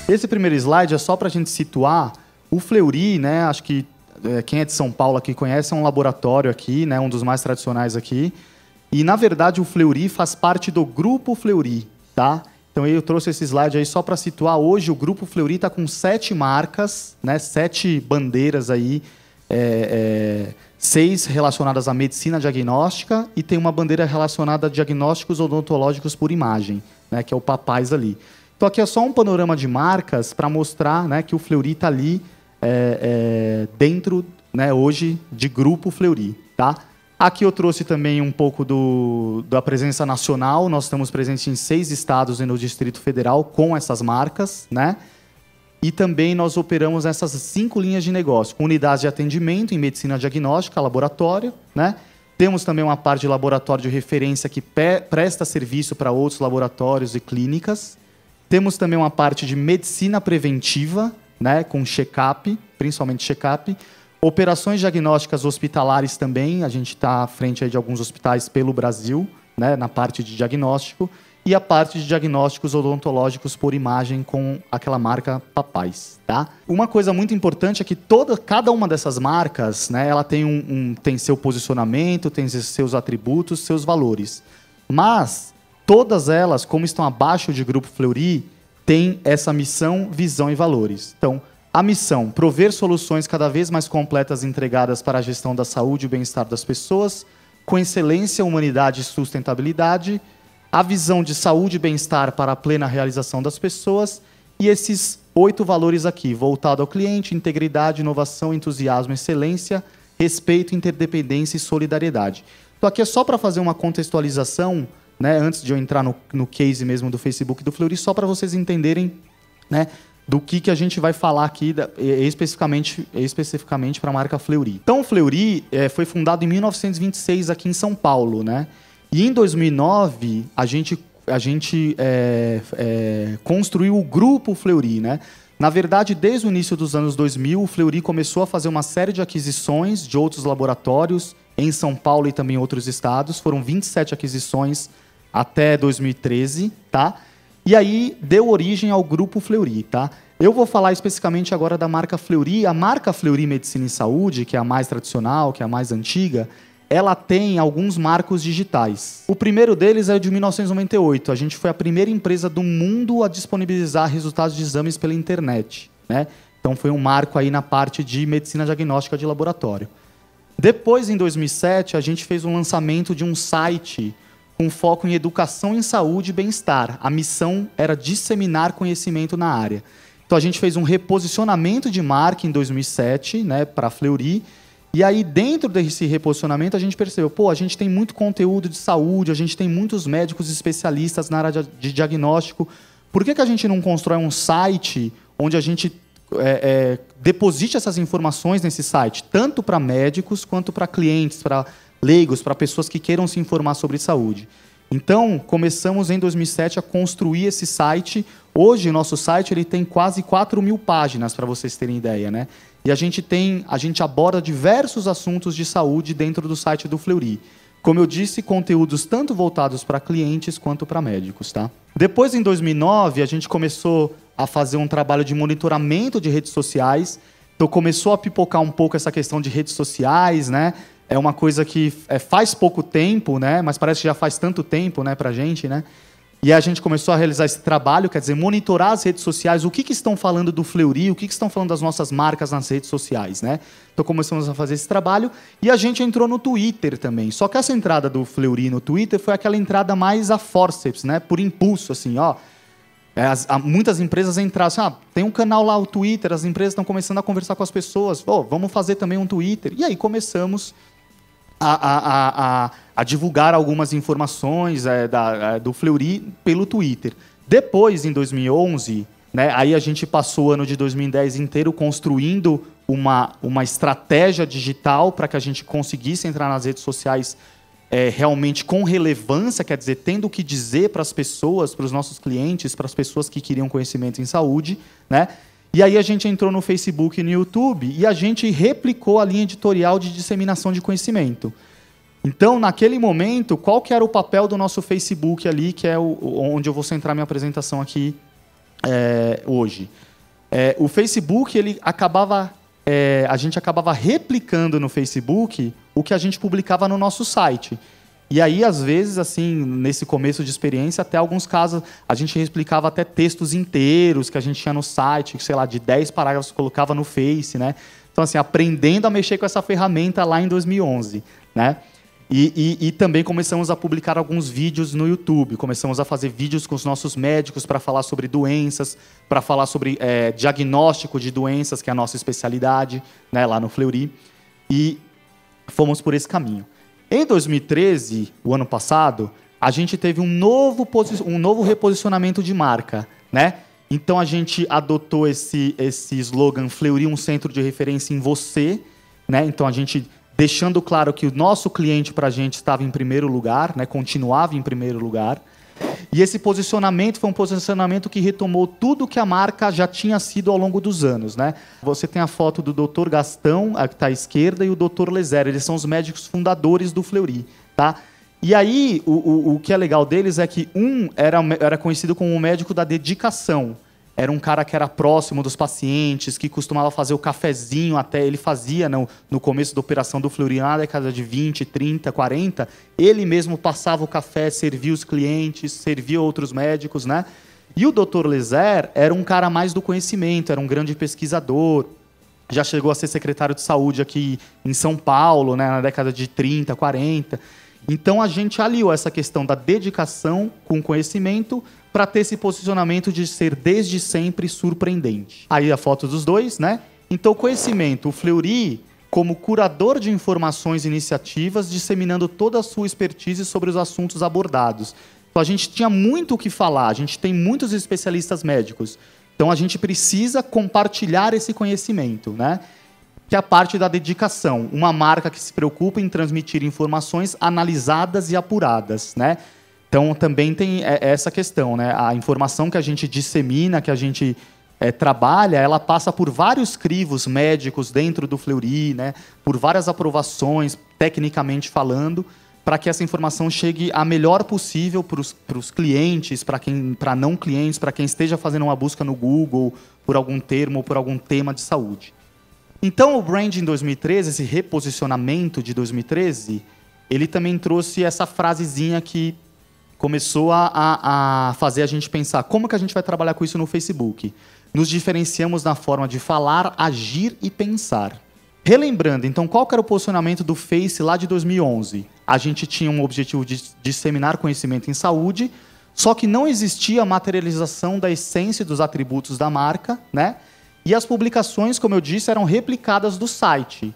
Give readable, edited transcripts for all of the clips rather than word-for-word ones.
Esse primeiro slide é só para a gente situar o Fleury, né? Acho que quem é de São Paulo aqui conhece, é um laboratório aqui, né? Um dos mais tradicionais aqui. E, na verdade, o Fleury faz parte do Grupo Fleury, tá? Então, eu trouxe esse slide aí só para situar. Hoje, o Grupo Fleury está com 7 marcas, né? 7 bandeiras aí, 6 relacionadas à medicina diagnóstica e tem uma bandeira relacionada a diagnósticos odontológicos por imagem, né? Que é o Papais ali. Então, aqui é só um panorama de marcas para mostrar, né, que o Fleury está ali dentro, né, hoje, de Grupo Fleury, tá? Aqui eu trouxe também um pouco da presença nacional. Nós estamos presentes em 6 estados e no Distrito Federal com essas marcas, né? E também nós operamos essas 5 linhas de negócio, com unidades de atendimento em medicina diagnóstica, laboratório, né? Temos também uma parte de laboratório de referência que presta serviço para outros laboratórios e clínicas. Temos também uma parte de medicina preventiva, né, com check-up, principalmente check-up. Operações diagnósticas hospitalares também. A gente está à frente aí de alguns hospitais pelo Brasil, né, na parte de diagnóstico. E a parte de diagnósticos odontológicos por imagem com aquela marca Papais, tá? Uma coisa muito importante é que cada uma dessas marcas, né, ela tem tem seu posicionamento, tem seus atributos, seus valores. Mas todas elas, como estão abaixo de Grupo Fleury, têm essa missão, visão e valores. Então, a missão, prover soluções cada vez mais completas e entregadas para a gestão da saúde e bem-estar das pessoas, com excelência, humanidade e sustentabilidade. A visão de saúde e bem-estar para a plena realização das pessoas. E esses 8 valores aqui, voltado ao cliente, integridade, inovação, entusiasmo, excelência, respeito, interdependência e solidariedade. Então, aqui é só para fazer uma contextualização, né, antes de eu entrar no case mesmo do Facebook e do Fleury, só para vocês entenderem, né, do que a gente vai falar aqui especificamente para a marca Fleury. Então, o Fleury foi fundado em 1926 aqui em São Paulo, né? E em 2009 a gente construiu o Grupo Fleury, né? Na verdade, desde o início dos anos 2000, o Fleury começou a fazer uma série de aquisições de outros laboratórios em São Paulo e também em outros estados. Foram 27 aquisições até 2013, tá? E aí deu origem ao Grupo Fleury, tá? Eu vou falar especificamente agora da marca Fleury. A marca Fleury Medicina e Saúde, que é a mais tradicional, que é a mais antiga, ela tem alguns marcos digitais. O primeiro deles é de 1998. A gente foi a primeira empresa do mundo a disponibilizar resultados de exames pela internet, né? Então foi um marco aí na parte de medicina diagnóstica de laboratório. Depois, em 2007, a gente fez um lançamento de um site com foco em educação em saúde e bem-estar. A missão era disseminar conhecimento na área. Então, a gente fez um reposicionamento de marca em 2007, né, para a Fleury. E aí, dentro desse reposicionamento, a gente percebeu, a gente tem muito conteúdo de saúde, a gente tem muitos médicos especialistas na área de diagnóstico. Por que a gente não constrói um site onde a gente deposite essas informações nesse site, tanto para médicos quanto para clientes, para leigos, para pessoas que queiram se informar sobre saúde? Então, começamos em 2007 a construir esse site. Hoje, o nosso site ele tem quase 4.000 páginas, para vocês terem ideia, né? E a gente aborda diversos assuntos de saúde dentro do site do Fleury. Como eu disse, conteúdos tanto voltados para clientes quanto para médicos, tá? Depois, em 2009, a gente começou a fazer um trabalho de monitoramento de redes sociais. Então, começou a pipocar um pouco essa questão de redes sociais, né? É uma coisa que faz pouco tempo, né? Mas parece que já faz tanto tempo, né, pra gente, né? E a gente começou a realizar esse trabalho, quer dizer, monitorar as redes sociais, o que estão falando do Fleury, o que estão falando das nossas marcas nas redes sociais, né? Então começamos a fazer esse trabalho e a gente entrou no Twitter também. Só que essa entrada do Fleury no Twitter foi aquela entrada mais a forceps, né? Por impulso, assim, ó. Muitas empresas entraram assim, tem um canal lá, o Twitter, as empresas estão começando a conversar com as pessoas, vamos fazer também um Twitter. E aí começamos a divulgar algumas informações do Fleury pelo Twitter. Depois, em 2011, né, aí a gente passou o ano de 2010 inteiro construindo uma estratégia digital para que a gente conseguisse entrar nas redes sociais realmente com relevância, quer dizer, tendo o que dizer para as pessoas, para os nossos clientes, para as pessoas que queriam conhecimento em saúde, né? E aí a gente entrou no Facebook e no YouTube e a gente replicou a linha editorial de disseminação de conhecimento. Então, naquele momento, qual que era o papel do nosso Facebook ali, que é onde eu vou centrar minha apresentação aqui hoje. O Facebook, a gente acabava replicando no Facebook o que a gente publicava no nosso site. E aí, às vezes, assim, nesse começo de experiência, até alguns casos, a gente replicava até textos inteiros que a gente tinha no site, sei lá, de 10 parágrafos, colocava no Face, né? Então, assim, aprendendo a mexer com essa ferramenta lá em 2011, né? E também começamos a publicar alguns vídeos no YouTube. Começamos a fazer vídeos com os nossos médicos para falar sobre doenças, para falar sobre diagnóstico de doenças, que é a nossa especialidade, né, lá no Fleury. E fomos por esse caminho. Em 2013, o ano passado, a gente teve um novo reposicionamento de marca, né? Então, a gente adotou esse slogan Fleury, um centro de referência em você, né? Então, a gente deixando claro que o nosso cliente para a gente estava em primeiro lugar, né? Continuava em primeiro lugar. E esse posicionamento foi um posicionamento que retomou tudo que a marca já tinha sido ao longo dos anos, né? Você tem a foto do Dr. Gastão, que está à esquerda, e o Dr. Lezer. Eles são os médicos fundadores do Fleury, tá? E aí, o que é legal deles é que um era conhecido como o médico da dedicação. Era um cara que era próximo dos pacientes, que costumava fazer o cafezinho até. Ele fazia no começo da operação do Fleury, na década de 20, 30, 40. Ele mesmo passava o café, servia os clientes, servia outros médicos, né? E o Dr. Lezer era um cara mais do conhecimento, era um grande pesquisador. Já chegou a ser secretário de saúde aqui em São Paulo, né, na década de 30, 40. Então, a gente aliou essa questão da dedicação com conhecimento para ter esse posicionamento de ser desde sempre surpreendente. Aí a foto dos dois, né? Então, conhecimento, o Fleury como curador de informações e iniciativas, disseminando toda a sua expertise sobre os assuntos abordados. Então, a gente tinha muito o que falar, a gente tem muitos especialistas médicos. Então, a gente precisa compartilhar esse conhecimento, né? Que é a parte da dedicação. Uma marca que se preocupa em transmitir informações analisadas e apuradas, né? Então, também tem essa questão, né? A informação que a gente dissemina, que a gente trabalha, ela passa por vários crivos médicos dentro do Fleury, né? Por várias aprovações, tecnicamente falando, para que essa informação chegue a melhor possível para os clientes, para não clientes, para quem esteja fazendo uma busca no Google por algum termo ou por algum tema de saúde. Então, o branding em 2013, esse reposicionamento de 2013, ele também trouxe essa frasezinha que começou a fazer a gente pensar como que a gente vai trabalhar com isso no Facebook. Nos diferenciamos na forma de falar, agir e pensar. Relembrando, então, qual que era o posicionamento do Face lá de 2011? A gente tinha um objetivo de disseminar conhecimento em saúde, só que não existia materialização da essência dos atributos da marca, né? E as publicações, como eu disse, eram replicadas do site.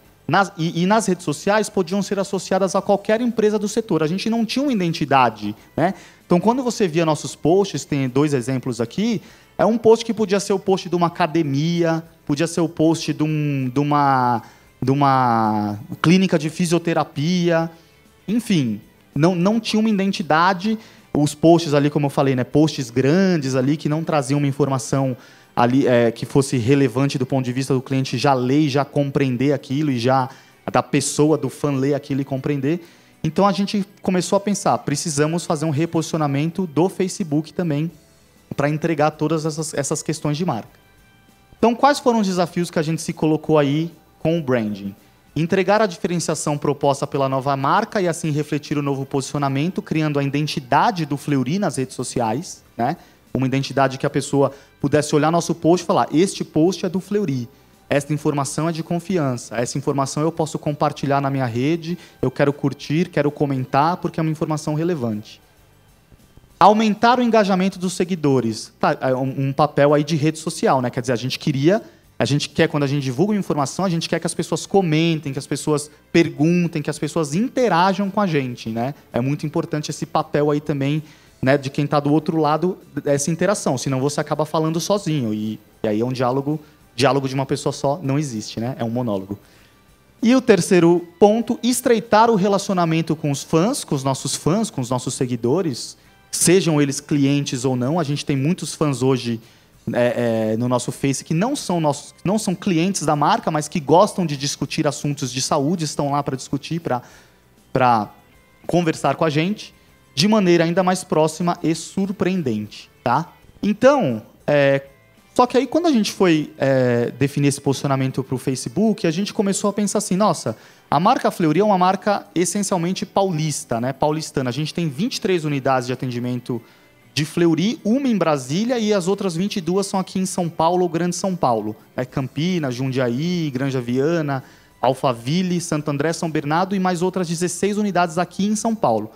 E nas redes sociais podiam ser associadas a qualquer empresa do setor. A gente não tinha uma identidade, né? Então, quando você via nossos posts, tem 2 exemplos aqui, é um post que podia ser o post de uma academia, podia ser o post de uma clínica de fisioterapia, enfim, não tinha uma identidade. Os posts ali, como eu falei, né, posts grandes ali que não traziam uma informação ali, que fosse relevante do ponto de vista do cliente já ler e já compreender aquilo, e já da pessoa, do fã ler aquilo e compreender. Então, a gente começou a pensar, precisamos fazer um reposicionamento do Facebook também para entregar todas essas questões de marca. Então, quais foram os desafios que a gente se colocou aí com o branding? Entregar a diferenciação proposta pela nova marca e assim refletir o novo posicionamento, criando a identidade do Fleury nas redes sociais, né? Uma identidade que a pessoa pudesse olhar nosso post e falar: este post é do Fleury, esta informação é de confiança, essa informação eu posso compartilhar na minha rede, eu quero curtir, quero comentar, porque é uma informação relevante. Aumentar o engajamento dos seguidores. Tá, um papel aí de rede social, né? Quer dizer, a gente quer, quando a gente divulga uma informação, a gente quer que as pessoas comentem, que as pessoas perguntem, que as pessoas interajam com a gente, né? É muito importante esse papel aí também, né, de quem está do outro lado dessa interação, senão você acaba falando sozinho, e aí é um diálogo de uma pessoa só não existe, né? É um monólogo. E o terceiro ponto, estreitar o relacionamento com os fãs, com os nossos seguidores, sejam eles clientes ou não. A gente tem muitos fãs hoje no nosso Face que não são clientes da marca, mas que gostam de discutir assuntos de saúde, estão lá para discutir, para conversar com a gente, de maneira ainda mais próxima e surpreendente, tá? Então, Só que aí, quando a gente foi definir esse posicionamento para o Facebook, a gente começou a pensar assim, nossa, a marca Fleury é uma marca essencialmente paulista, né? Paulistana. A gente tem 23 unidades de atendimento de Fleury, uma em Brasília e as outras 22 são aqui em São Paulo ou Grande São Paulo. Campinas, Jundiaí, Granja Viana, Alphaville, Santo André, São Bernardo e mais outras 16 unidades aqui em São Paulo.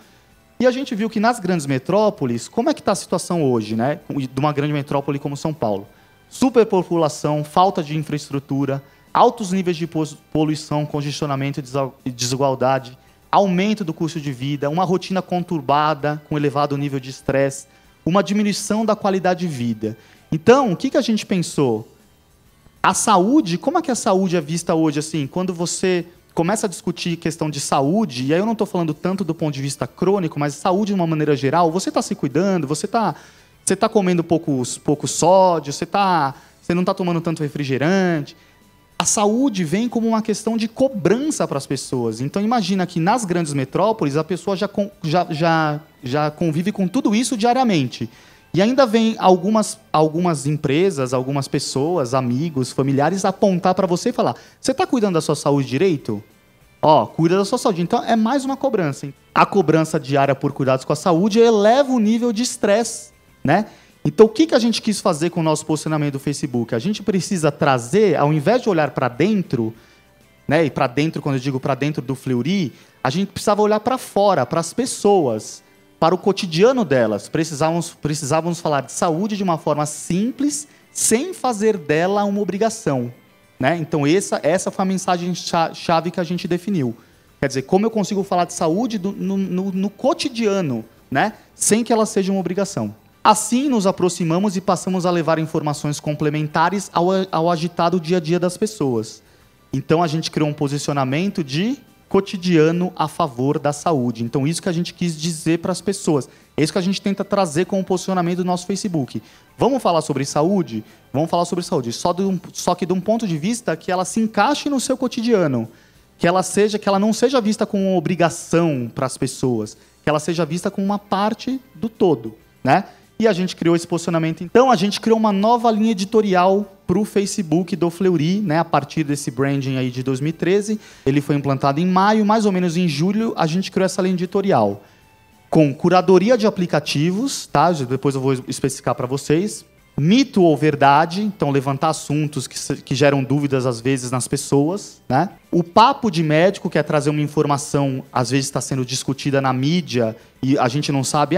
E a gente viu que nas grandes metrópoles, como é que está a situação hoje, né? De uma grande metrópole como São Paulo? Superpopulação, falta de infraestrutura, altos níveis de poluição, congestionamento e desigualdade, aumento do custo de vida, uma rotina conturbada, com elevado nível de estresse, uma diminuição da qualidade de vida. Então, o que a gente pensou? A saúde, como é que a saúde é vista hoje? Assim, quando você começa a discutir questão de saúde, e aí eu não estou falando tanto do ponto de vista crônico, mas saúde de uma maneira geral, você está se cuidando, você tá comendo pouco sódio, você não está tomando tanto refrigerante. A saúde vem como uma questão de cobrança para as pessoas. Então, imagina que nas grandes metrópoles, a pessoa já convive com tudo isso diariamente. E ainda vem algumas empresas, algumas pessoas, amigos, familiares, apontar para você e falar, você está cuidando da sua saúde direito? Cuida da sua saúde. Então, é mais uma cobrança. A cobrança diária por cuidados com a saúde eleva o nível de estresse, né? Então, o que a gente quis fazer com o nosso posicionamento do Facebook? A gente precisa trazer, ao invés de olhar para dentro, né? E para dentro, quando eu digo para dentro do Fleury, a gente precisava olhar para fora, para as pessoas, para o cotidiano delas. Precisávamos falar de saúde de uma forma simples, sem fazer dela uma obrigação, né? Então, essa foi a mensagem-chave que a gente definiu. Quer dizer, como eu consigo falar de saúde no cotidiano, né? Sem que ela seja uma obrigação. Assim, nos aproximamos e passamos a levar informações complementares ao agitado dia a dia das pessoas. Então, a gente criou um posicionamento de cotidiano a favor da saúde. Então, isso que a gente quis dizer para as pessoas. É isso que a gente tenta trazer com o posicionamento do nosso Facebook. Vamos falar sobre saúde? Vamos falar sobre saúde. Só que de um ponto de vista que ela se encaixe no seu cotidiano. Que ela não seja vista como uma obrigação para as pessoas. Que ela seja vista como uma parte do todo, né? E a gente criou esse posicionamento. Então, a gente criou uma nova linha editorial para o Facebook do Fleury, né? A partir desse branding aí de 2013. Ele foi implantado em maio, mais ou menos em julho, a gente criou essa linha editorial. Com curadoria de aplicativos, tá? Depois eu vou especificar para vocês. Mito ou verdade, então levantar assuntos que geram dúvidas, às vezes, nas pessoas, né? O papo de médico, que é trazer uma informação, às vezes está sendo discutida na mídia, e a gente não sabe,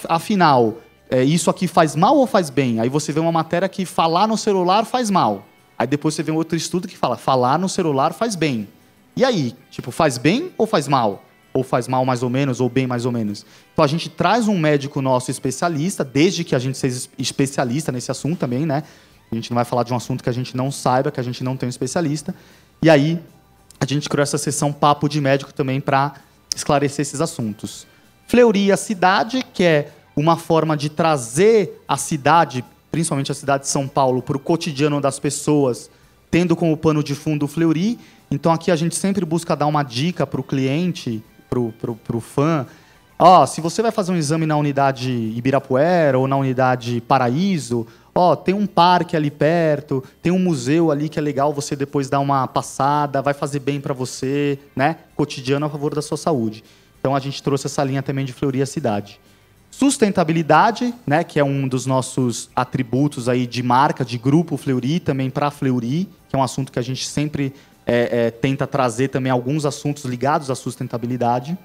afinal, isso aqui faz mal ou faz bem? Aí você vê uma matéria que falar no celular faz mal. Aí depois você vê um outro estudo que fala, falar no celular faz bem. E aí, faz bem ou faz mal? Ou faz mal mais ou menos, ou bem mais ou menos. Então a gente traz um médico nosso especialista, desde que a gente seja especialista nesse assunto também, né? A gente não vai falar de um assunto que a gente não saiba, que a gente não tem um especialista. E aí a gente criou essa sessão Papo de Médico também para esclarecer esses assuntos. Fleury, a cidade, que é uma forma de trazer a cidade, principalmente a cidade de São Paulo, para o cotidiano das pessoas, tendo como pano de fundo o Fleury. Então aqui a gente sempre busca dar uma dica para o cliente, para o fã. Se você vai fazer um exame na unidade Ibirapuera ou na unidade Paraíso, tem um parque ali perto, tem um museu ali que é legal você depois dar uma passada, vai fazer bem para você, né? Cotidiano a favor da sua saúde. Então a gente trouxe essa linha também de Fleury a cidade. Sustentabilidade, né, que é um dos nossos atributos aí de marca, de grupo Fleury, também para Fleury, que é um assunto que a gente sempre tenta trazer também alguns assuntos ligados à sustentabilidade.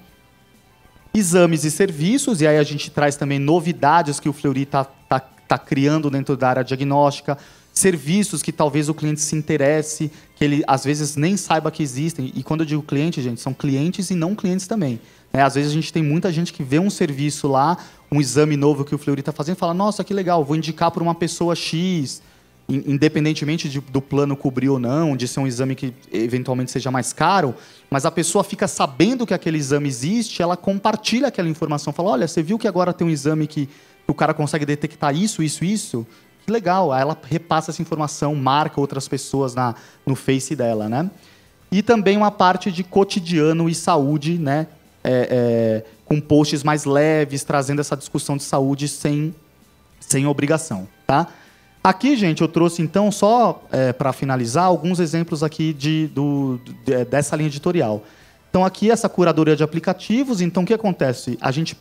Exames e serviços, e aí a gente traz também novidades que o Fleury está criando dentro da área diagnóstica, serviços que talvez o cliente se interesse, que ele às vezes nem saiba que existem. E quando eu digo cliente, gente, são clientes e não clientes também. Às vezes a gente tem muita gente que vê um serviço lá, um exame novo que o Fleury está fazendo e fala, nossa, que legal, vou indicar para uma pessoa X, independentemente do plano cobrir ou não, de ser um exame que eventualmente seja mais caro, mas a pessoa fica sabendo que aquele exame existe, ela compartilha aquela informação, fala, olha, você viu que agora tem um exame que o cara consegue detectar isso, isso, isso? Que legal, aí ela repassa essa informação, marca outras pessoas no Face dela, né? E também uma parte de cotidiano e saúde, né? Com posts mais leves, trazendo essa discussão de saúde sem obrigação. tá? Aqui, gente, eu trouxe, então, só para finalizar, alguns exemplos aqui dessa linha editorial. Então, aqui, essa curadoria de aplicativos. Então, o que acontece? A gente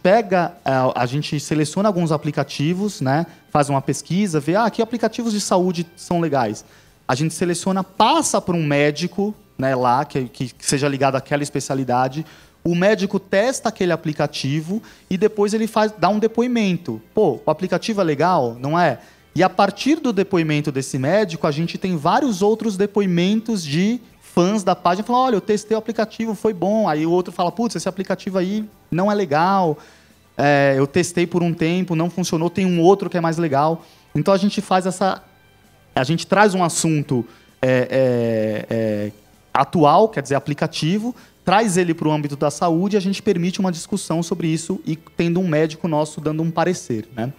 a gente seleciona alguns aplicativos, né? Faz uma pesquisa, vê, que aplicativos de saúde são legais. A gente seleciona, passa para um médico, né, lá, que seja ligado àquela especialidade. O médico testa aquele aplicativo e depois ele dá um depoimento. Pô, o aplicativo é legal? Não é? E a partir do depoimento desse médico, a gente tem vários outros depoimentos de fãs da página. Falam, olha, eu testei o aplicativo, foi bom. Aí o outro fala, putz, esse aplicativo aí não é legal. Eu testei por um tempo, não funcionou, tem um outro que é mais legal. Então a gente faz a gente traz um assunto atual, quer dizer, aplicativo, traz ele para o âmbito da saúde e a gente permite uma discussão sobre isso e tendo um médico nosso dando um parecer, né?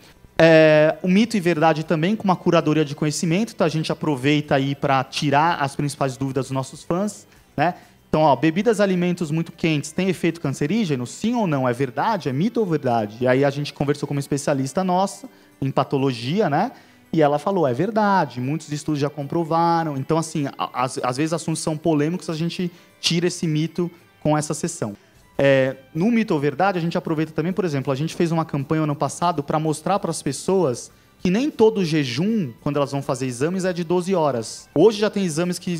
O mito e verdade também, com uma curadoria de conhecimento, então a gente aproveita aí para tirar as principais dúvidas dos nossos fãs, né? Então, bebidas e alimentos muito quentes têm efeito cancerígeno? Sim ou não? É verdade? É mito ou verdade? E aí a gente conversou com uma especialista nossa em patologia, né? E ela falou, é verdade, muitos estudos já comprovaram. Então, assim, às vezes assuntos são polêmicos, a gente tira esse mito com essa sessão. No mito ou verdade, a gente aproveita também, por exemplo, a gente fez uma campanha ano passado para mostrar para as pessoas que nem todo jejum, quando elas vão fazer exames, é de 12 horas. Hoje já tem exames que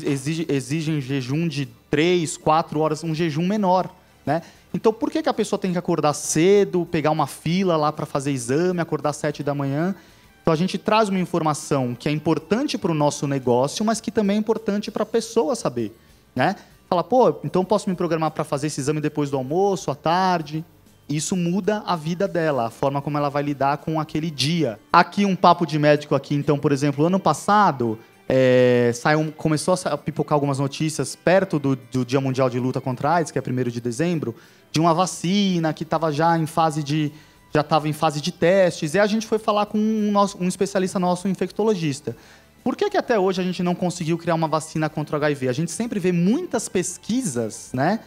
exigem jejum de 3, 4 horas, um jejum menor, né? Então, por que a pessoa tem que acordar cedo, pegar uma fila lá para fazer exame, acordar às 7 da manhã? Então, a gente traz uma informação que é importante para o nosso negócio, mas que também é importante para a pessoa saber, né? Fala, pô, então posso me programar para fazer esse exame depois do almoço, à tarde? Isso muda a vida dela, a forma como ela vai lidar com aquele dia. Aqui um papo de médico aqui, então, por exemplo, ano passado começou a pipocar algumas notícias perto do Dia Mundial de Luta contra a AIDS, que é 1º de dezembro, de uma vacina que estava já em fase de testes, e a gente foi falar com um especialista nosso, um infectologista. Por que até hoje a gente não conseguiu criar uma vacina contra o HIV? A gente sempre vê muitas pesquisas, né?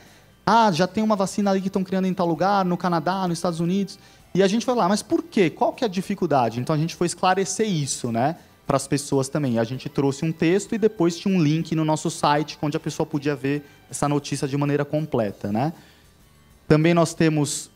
Já tem uma vacina ali que estão criando em tal lugar, no Canadá, nos Estados Unidos. E a gente vai lá, mas por quê? Qual que é a dificuldade? Então a gente foi esclarecer isso, né? Para as pessoas também. A gente trouxe um texto e depois tinha um link no nosso site, onde a pessoa podia ver essa notícia de maneira completa, né? Também nós temos,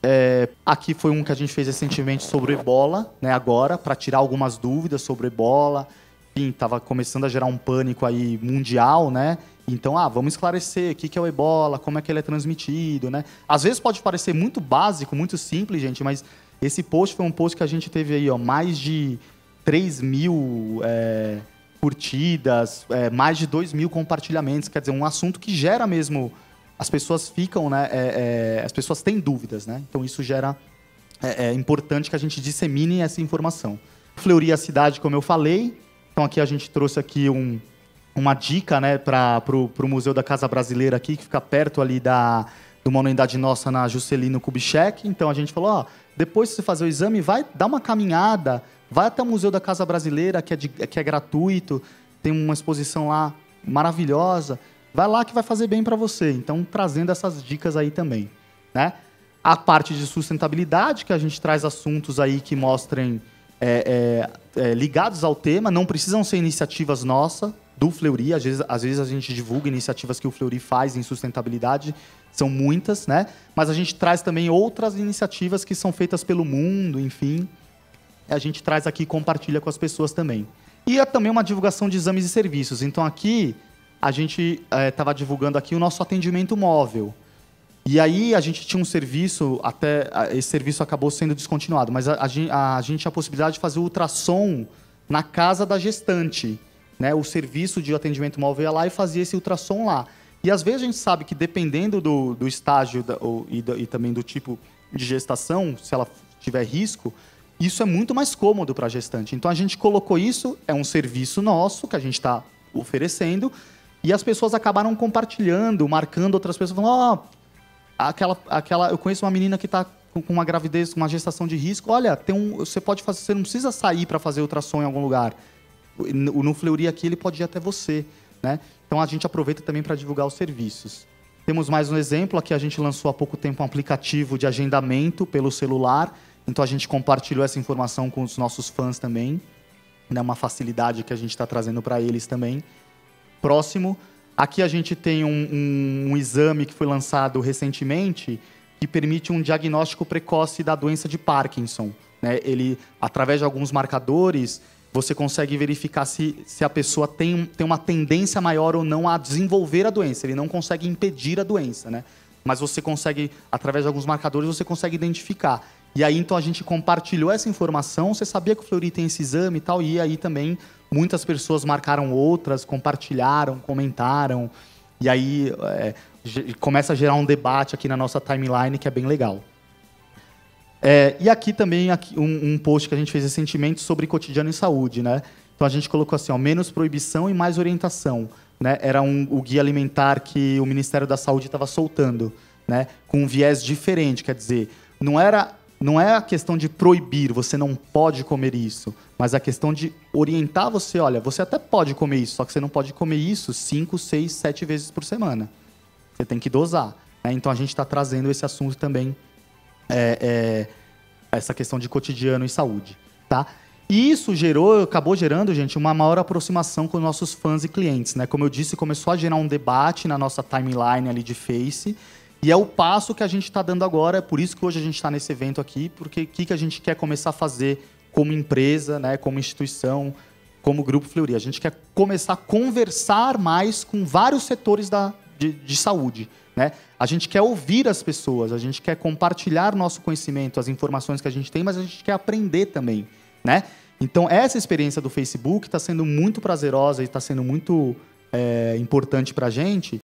aqui foi um que a gente fez recentemente sobre o Ebola, né? Agora, para tirar algumas dúvidas sobre o Ebola. Enfim, estava começando a gerar um pânico aí mundial, né? Então, vamos esclarecer o que é o Ebola, como é que ele é transmitido, né? Às vezes pode parecer muito básico, muito simples, gente, mas esse post foi um post que a gente teve aí, mais de 3.000 curtidas, mais de 2.000 compartilhamentos. Quer dizer, um assunto que gera mesmo... As pessoas ficam, né? As pessoas têm dúvidas, né? Então, isso gera... É importante que a gente dissemine essa informação. Fleury a cidade, como eu falei. Então, aqui a gente trouxe aqui uma dica, né, para o Museu da Casa Brasileira aqui, que fica perto ali de uma unidade nossa na Juscelino Kubitschek. Então, a gente falou, depois de você fazer o exame, vai dar uma caminhada, vai até o Museu da Casa Brasileira, que é gratuito, tem uma exposição lá maravilhosa. Vai lá que vai fazer bem para você. Então, trazendo essas dicas aí também, né? A parte de sustentabilidade, que a gente traz assuntos aí que mostrem... ligados ao tema, não precisam ser iniciativas nossas, do Fleury. Às vezes a gente divulga iniciativas que o Fleury faz em sustentabilidade, são muitas, né? Mas a gente traz também outras iniciativas que são feitas pelo mundo, enfim. A gente traz aqui e compartilha com as pessoas também. E também uma divulgação de exames e serviços. Então aqui, a gente estava divulgando aqui o nosso atendimento móvel. E aí a gente tinha um serviço, esse serviço acabou sendo descontinuado, mas a gente tinha a possibilidade de fazer o ultrassom na casa da gestante, né? O serviço de atendimento móvel ia lá e fazia esse ultrassom lá. E às vezes a gente sabe que dependendo do estágio e também do tipo de gestação, se ela tiver risco, isso é muito mais cômodo para a gestante. Então a gente colocou isso, é um serviço nosso que a gente está oferecendo, e as pessoas acabaram compartilhando, marcando outras pessoas, falando, eu conheço uma menina que está com uma gravidez, com uma gestação de risco. Olha, você pode fazer, você não precisa sair para fazer ultrassom em algum lugar. No Fleury aqui, ele pode ir até você, né? Então, a gente aproveita também para divulgar os serviços. Temos mais um exemplo. Aqui a gente lançou há pouco tempo um aplicativo de agendamento pelo celular. Então, a gente compartilhou essa informação com os nossos fãs também. né, uma facilidade que a gente está trazendo para eles também. Próximo, aqui a gente tem um exame que foi lançado recentemente que permite um diagnóstico precoce da doença de Parkinson, né? Ele, através de alguns marcadores, você consegue verificar se a pessoa tem uma tendência maior ou não a desenvolver a doença. Ele não consegue impedir a doença, né? Mas você consegue, através de alguns marcadores, você consegue identificar. E aí, então, a gente compartilhou essa informação. Você sabia que o Fleury tem esse exame e tal? E aí também muitas pessoas marcaram outras, compartilharam, comentaram. E aí começa a gerar um debate aqui na nossa timeline que é bem legal. E aqui também um post que a gente fez recentemente sobre cotidiano e saúde, né? Então a gente colocou assim, ó, menos proibição e mais orientação, né? Era o guia alimentar que o Ministério da Saúde estava soltando, né? Com um viés diferente, quer dizer, não é a questão de proibir, você não pode comer isso, mas a questão de orientar você, olha, você até pode comer isso, só que você não pode comer isso 5, 6, 7 vezes por semana. Você tem que dosar, né? Então a gente está trazendo esse assunto também, essa questão de cotidiano e saúde, tá? E isso acabou gerando, gente, uma maior aproximação com nossos fãs e clientes, né? Como eu disse, começou a gerar um debate na nossa timeline ali de Face, e é o passo que a gente está dando agora, é por isso que hoje a gente está nesse evento aqui, porque o que a gente quer começar a fazer como empresa, né, como instituição, como Grupo Fleury? A gente quer começar a conversar mais com vários setores de saúde, né? A gente quer ouvir as pessoas, a gente quer compartilhar nosso conhecimento, as informações que a gente tem, mas a gente quer aprender também, né? Então, essa experiência do Facebook está sendo muito prazerosa e está sendo muito importante para a gente,